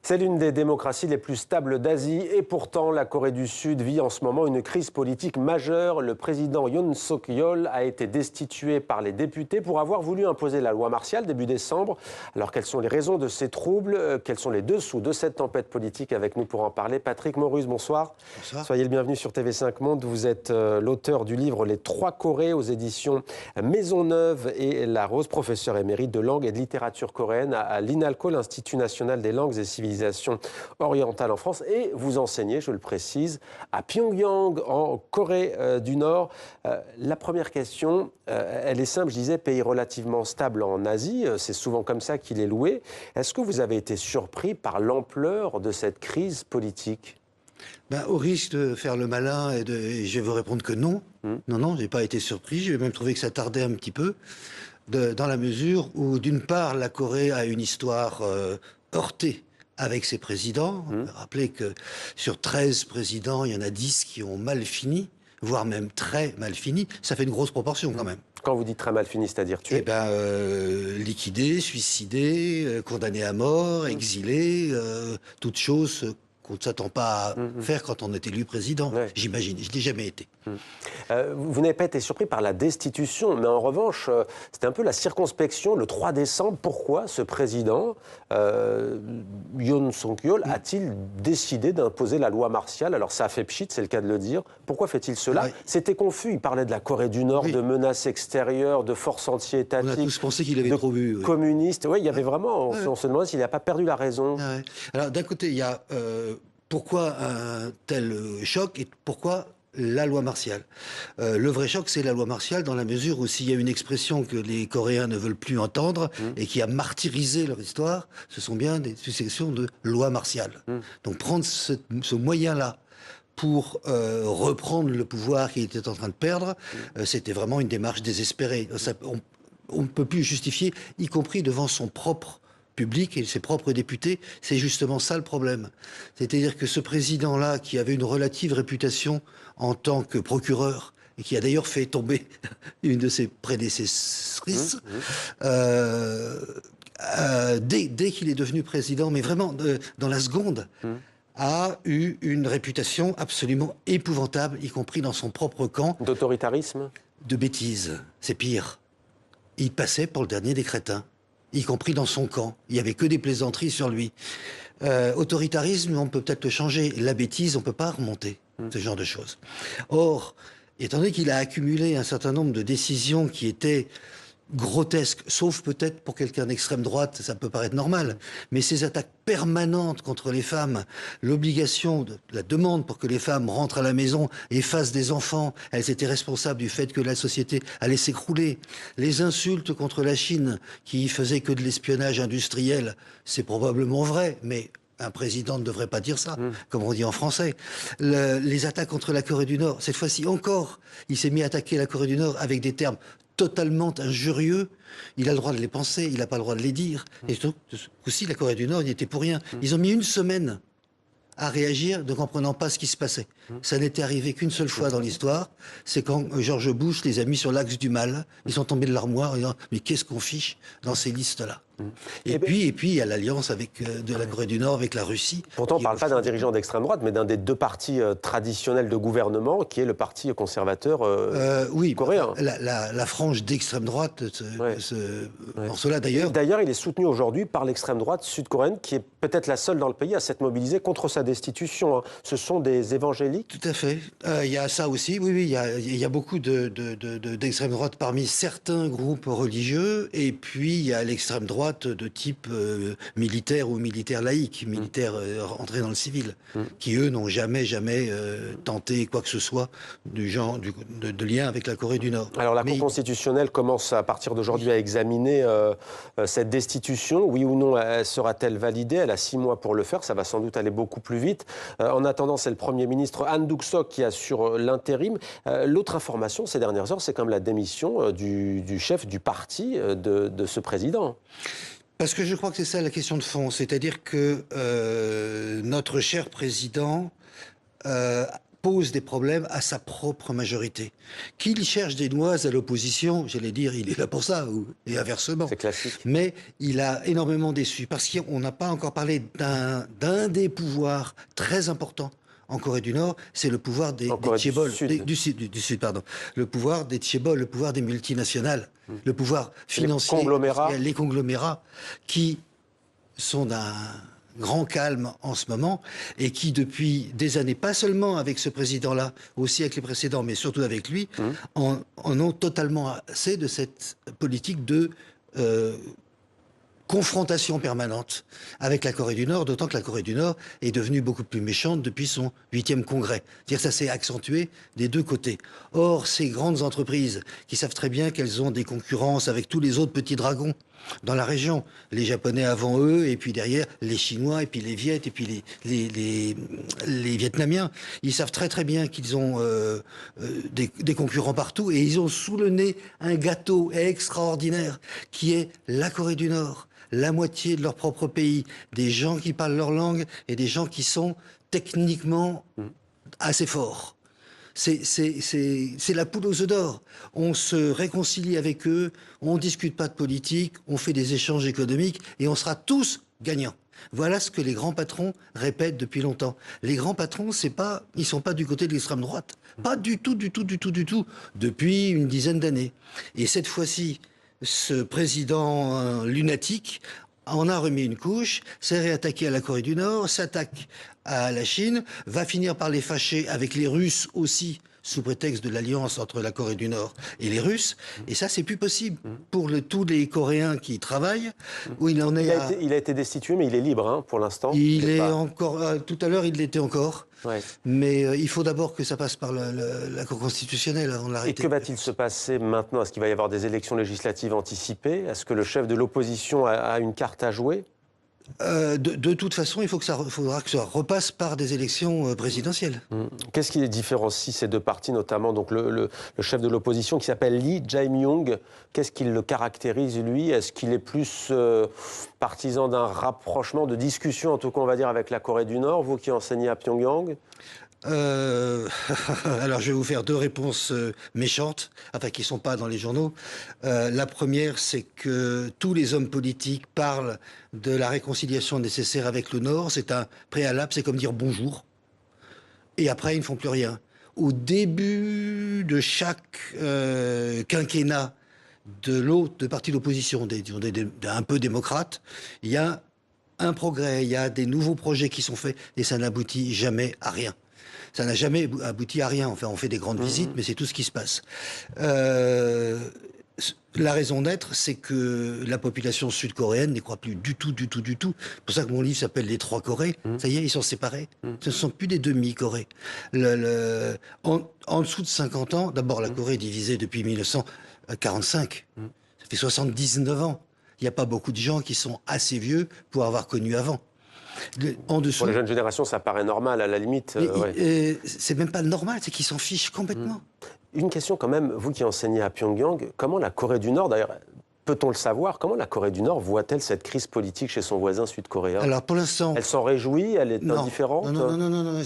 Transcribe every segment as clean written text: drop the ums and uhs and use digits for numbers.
C'est l'une des démocraties les plus stables d'Asie et pourtant la Corée du Sud vit en ce moment une crise politique majeure. Le président Yoon Suk-yeol a été destitué par les députés pour avoir voulu imposer la loi martiale début décembre. Alors quelles sont les raisons de ces troubles? Quels sont les dessous de cette tempête politique? Avec nous pour en parler, Patrick Morus, bonsoir. Bonsoir. Soyez le bienvenu sur TV5 Monde. Vous êtes l'auteur du livre Les Trois Corées aux éditions Maisonneuve et La Rose, professeur émérite de langue et de littérature coréenne à l'INALCO, l'Institut national des langues et civilisations orientale en France, et vous enseignez, je le précise, à Pyongyang, en Corée du Nord. La première question, elle est simple, je disais, pays relativement stable en Asie, c'est souvent comme ça qu'il est loué. Est-ce que vous avez été surpris par l'ampleur de cette crise politique ? Au risque de faire le malin, et je vais vous répondre que non. Non, je n'ai pas été surpris, j'ai même trouvé que ça tardait un petit peu, dans la mesure où, d'une part, la Corée a une histoire heurtée avec ses présidents. Rappelez que sur 13 présidents, il y en a 10 qui ont mal fini, voire même très mal fini. Ça fait une grosse proportion quand même. Quand vous dites très mal fini, c'est-à-dire tué? Liquidé, suicidé, condamné à mort, exilé, toutes choses qu'on ne s'attend pas à faire quand on est élu président, j'imagine. Je ne l'ai jamais été. Vous n'avez pas été surpris par la destitution, mais en revanche, c'était un peu la circonspection le 3 décembre. Pourquoi ce président, Yoon Suk-yeol, a-t-il décidé d'imposer la loi martiale? Alors ça a fait pchit, c'est le cas de le dire. Pourquoi fait-il cela? C'était confus, il parlait de la Corée du Nord, de menaces extérieures, de forces anti-étatiques. On a tous pensé qu'il avait trop bu. Communistes, il y avait vraiment, on se demandait s'il n'a pas perdu la raison. Alors d'un côté, il y a pourquoi un tel choc et pourquoi la loi martiale. Le vrai choc, c'est la loi martiale dans la mesure où s'il y a une expression que les Coréens ne veulent plus entendre et qui a martyrisé leur histoire, ce sont bien des successions de lois martiales. Donc prendre ce moyen-là pour reprendre le pouvoir qu'il était en train de perdre, c'était vraiment une démarche désespérée. On ne peut plus justifier, y compris devant son propre public et ses propres députés. C'est justement ça le problème. C'est-à-dire que ce président-là, qui avait une relative réputation en tant que procureur, et qui a d'ailleurs fait tomber une de ses prédécessrices, dès qu'il est devenu président, mais vraiment dans la seconde, a eu une réputation absolument épouvantable, y compris dans son propre camp. D'autoritarisme? De bêtises. C'est pire. Il passait pour le dernier des crétins, y compris dans son camp. Il n'y avait que des plaisanteries sur lui. Autoritarisme, on peut peut-être le changer. La bêtise, on ne peut pas remonter. Ce genre de choses. Or, étant donné qu'il a accumulé un certain nombre de décisions qui étaient grotesques, sauf peut-être pour quelqu'un d'extrême droite, ça peut paraître normal, mais ces attaques permanentes contre les femmes, l'obligation, la demande pour que les femmes rentrent à la maison et fassent des enfants, elles étaient responsables du fait que la société allait s'écrouler, les insultes contre la Chine qui faisaient que de l'espionnage industriel, c'est probablement vrai, mais un président ne devrait pas dire ça, comme on dit en français. Les attaques contre la Corée du Nord, cette fois-ci encore, il s'est mis à attaquer la Corée du Nord avec des termes totalement injurieux. Il a le droit de les penser, il n'a pas le droit de les dire. Et surtout, aussi, la Corée du Nord, il n'y était pour rien. Ils ont mis une semaine à réagir ne comprenant pas ce qui se passait. Ça n'était arrivé qu'une seule fois dans l'histoire, c'est quand George Bush les a mis sur l'axe du mal. Ils sont tombés de l'armoire en disant « Mais qu'est-ce qu'on fiche dans ces listes-là » Et puis, il y a l'alliance de la Corée du Nord avec la Russie. Pourtant, on ne parle pas d'un dirigeant d'extrême droite, mais d'un des deux partis traditionnels de gouvernement, qui est le parti conservateur coréen. La frange d'extrême droite, en cela d'ailleurs. D'ailleurs, il est soutenu aujourd'hui par l'extrême droite sud-coréenne, qui est peut-être la seule dans le pays à s'être mobilisée contre sa destitution. Ce sont des évangéliques. Tout à fait. Il y a ça aussi. Oui, il y a beaucoup d'extrême droite parmi certains groupes religieux, et puis il y a l'extrême droite de type militaire ou militaire laïque, militaire entré dans le civil, qui eux n'ont jamais tenté quoi que ce soit du genre de lien avec la Corée du Nord. Alors la Cour constitutionnelle commence à partir d'aujourd'hui à examiner cette destitution. Oui ou non, sera-t-elle validée? Elle a 6 mois pour le faire, ça va sans doute aller beaucoup plus vite. En attendant, c'est le Premier ministre Han Duk-seok qui assure l'intérim. L'autre information ces dernières heures, c'est quand même la démission du chef du parti de ce président. Parce que je crois que c'est ça la question de fond, c'est-à-dire que notre cher président pose des problèmes à sa propre majorité. Qu'il cherche des noises à l'opposition, j'allais dire, il est là pour ça, et inversement. C'est classique. Mais il a énormément déçu, parce qu'on n'a pas encore parlé d'un des pouvoirs très importants en Corée du Nord, c'est le pouvoir des chaebols, du Sud, pardon. Le pouvoir des chaebols, le pouvoir des multinationales, le pouvoir financier, les conglomérats, qui sont d'un grand calme en ce moment et qui, depuis des années, pas seulement avec ce président-là, aussi avec les précédents, mais surtout avec lui, en ont totalement assez de cette politique de confrontation permanente avec la Corée du Nord, d'autant que la Corée du Nord est devenue beaucoup plus méchante depuis son 8e congrès. C'est-à-dire que ça s'est accentué des deux côtés. Or, ces grandes entreprises qui savent très bien qu'elles ont des concurrences avec tous les autres petits dragons dans la région, les Japonais avant eux, et puis derrière les Chinois, et puis les Viet, et puis les Vietnamiens, ils savent très très bien qu'ils ont des concurrents partout, et ils ont sous le nez un gâteau extraordinaire qui est la Corée du Nord. La moitié de leur propre pays, des gens qui parlent leur langue et des gens qui sont techniquement assez forts. C'est la poule aux œufs d'or. On se réconcilie avec eux, on discute pas de politique, on fait des échanges économiques et on sera tous gagnants. Voilà ce que les grands patrons répètent depuis longtemps. Les grands patrons, ils sont pas du côté de l'extrême droite. Pas du tout, du tout, du tout, du tout. Depuis une dizaine d'années. Et cette fois-ci, ce président lunatique en a remis une couche, s'est réattaqué à la Corée du Nord, s'attaque à la Chine, va finir par les fâcher avec les Russes aussi, sous prétexte de l'alliance entre la Corée du Nord et les Russes. Et ça, c'est plus possible pour tous les Coréens qui travaillent. Où il en est il a été destitué, mais il est libre pour l'instant. Il est encore... tout à l'heure, il l'était encore. Ouais. Mais il faut d'abord que ça passe par la Cour constitutionnelle avant de l'arrêter. Et que va-t-il se passer maintenant? Est-ce qu'il va y avoir des élections législatives anticipées? Est-ce que le chef de l'opposition a une carte à jouer? De toute façon, faudra que ça repasse par des élections présidentielles. Qu'est-ce qui les différencie, ces deux partis, notamment donc le chef de l'opposition qui s'appelle Lee Jae-myung? Qu'est-ce qui le caractérise, lui? Est-ce qu'il est plus partisan d'un rapprochement, de discussion, en tout cas, on va dire, avec la Corée du Nord, vous qui enseignez à Pyongyang? Alors, je vais vous faire deux réponses méchantes, enfin qui ne sont pas dans les journaux. La première, c'est que tous les hommes politiques parlent de la réconciliation nécessaire avec le Nord. C'est un préalable, c'est comme dire bonjour. Et après, ils ne font plus rien. Au début de chaque quinquennat de partis d'opposition, un peu démocrates, il y a un progrès, il y a des nouveaux projets qui sont faits et ça n'aboutit jamais à rien. Ça n'a jamais abouti à rien. Enfin, on fait des grandes visites, mais c'est tout ce qui se passe. La raison d'être, c'est que la population sud-coréenne n'y croit plus du tout, du tout, du tout. C'est pour ça que mon livre s'appelle Les Trois Corées. Ça y est, ils sont séparés. Ce ne sont plus des demi-Corées. En dessous de 50 ans, d'abord, la Corée est divisée depuis 1945. Ça fait 79 ans. Il n'y a pas beaucoup de gens qui sont assez vieux pour avoir connu avant. En dessous, pour les jeunes générations, ça paraît normal, à la limite. C'est même pas normal, c'est qu'ils s'en fichent complètement. Une question quand même, vous qui enseignez à Pyongyang, comment la Corée du Nord, d'ailleurs, peut-on le savoir, comment la Corée du Nord voit-elle cette crise politique chez son voisin sud-coréen? Alors pour l'instant... Elle s'en réjouit, elle est indifférente? Non,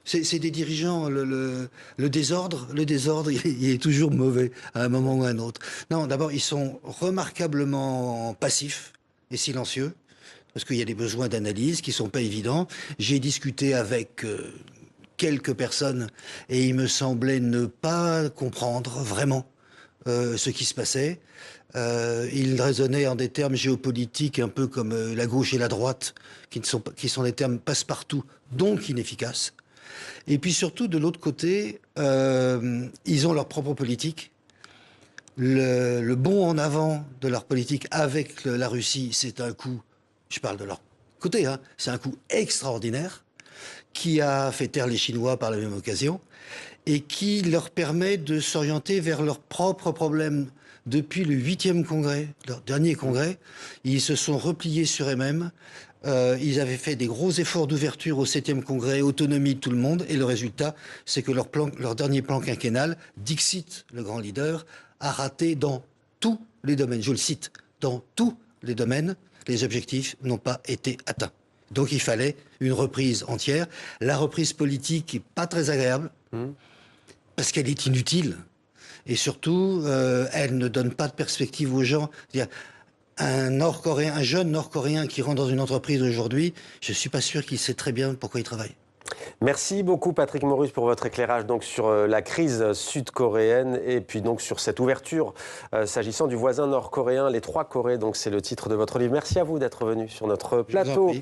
c'est des dirigeants, le désordre, il est toujours mauvais à un moment ou à un autre. Non, d'abord, ils sont remarquablement passifs et silencieux. Parce qu'il y a des besoins d'analyse qui ne sont pas évidents. J'ai discuté avec quelques personnes et il me semblait ne pas comprendre vraiment ce qui se passait. Ils raisonnaient en des termes géopolitiques un peu comme la gauche et la droite, qui sont des termes passe-partout, donc inefficaces. Et puis surtout, de l'autre côté, ils ont leur propre politique. Le bond en avant de leur politique avec la Russie, c'est un coup... Je parle de leur côté, c'est un coup extraordinaire qui a fait taire les Chinois par la même occasion et qui leur permet de s'orienter vers leurs propres problèmes. Depuis le 8e congrès, leur dernier congrès, ils se sont repliés sur eux-mêmes. Ils avaient fait des gros efforts d'ouverture au 7e congrès, autonomie de tout le monde, et le résultat, c'est que leur dernier plan quinquennal, Dixit, le grand leader, a raté dans tous les domaines. Je le cite, dans tous les domaines. Les objectifs n'ont pas été atteints. Donc il fallait une reprise entière. La reprise politique n'est pas très agréable, parce qu'elle est inutile. Et surtout, elle ne donne pas de perspective aux gens. C'est-à-dire, un jeune Nord-Coréen qui rentre dans une entreprise aujourd'hui, je ne suis pas sûr qu'il sait très bien pourquoi il travaille. Merci beaucoup Patrick Morus pour votre éclairage donc sur la crise sud-coréenne et puis donc sur cette ouverture s'agissant du voisin nord-coréen, les trois Corées. Donc c'est le titre de votre livre. Merci à vous d'être venu sur notre plateau.